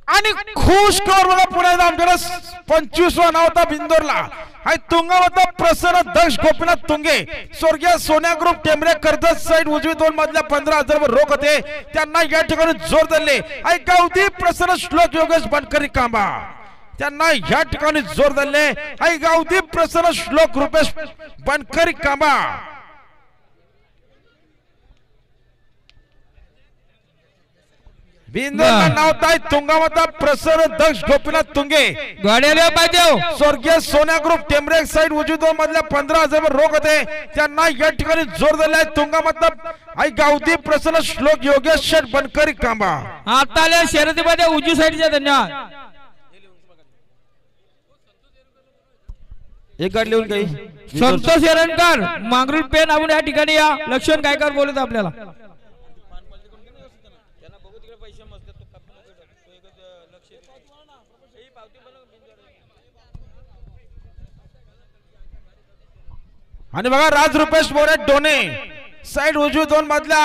आणि खुश कर बघा पुढे आमच्याकडे 25वा नाव होता बिंदोरला हाय तुंगावता प्रसन्न दक्ष गोपीनाथ तुंगे स्वर्गीय सोन्या ग्रुप टेंबरे कर्जत साइड उजवी 2 मधल्या 15,000 वर रोख होते त्यांना या ठिकाणी जोर दिले हाय गावदी प्रसन्न श्लोक योगेश बनकरी कांबा त्यांना या ठिकाणी जोर दिले हाय गावदी प्रसन्न श्लोक रुपेश बनकरी कांबा बिंदोरला नाव ताई तुंगावता प्रसन्न दक्ष गोपीनाथ तुंगे गाड्याला पाहिजे स्वर्गीय सोन्या ग्रुप टेंबरे साइड उजवी 2 मधल्या 15,000 वर रोख होते त्यांना या ठिकाणी जोर दिलाय तुंगावता आई गावदी प्रसन्न श्लोक योगेश शेठ बनकरी कांबा आताल्या शर्यतीमध्ये उजवी साइडच्या धन्यवाद एक गाडी लिहून काही संतोष एरणकर मांगरुळ पेन आपण या ठिकाणी या लक्षण गायकर बोलत आपल्याला आणि बघा राज रुपेश मोरे डोने साइड उजवी 2 मधल्या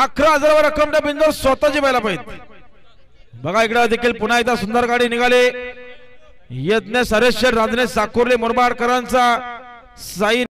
11,000 वर रक्कम बिंदोर स्वतःची बैला पाहिजे बघा इकडे देखील पुन्हा एकदा सुंदर गाडी निघाली यज्ञ सरेश्वर राजने साकोर्ले मुरबाडकरांचा साई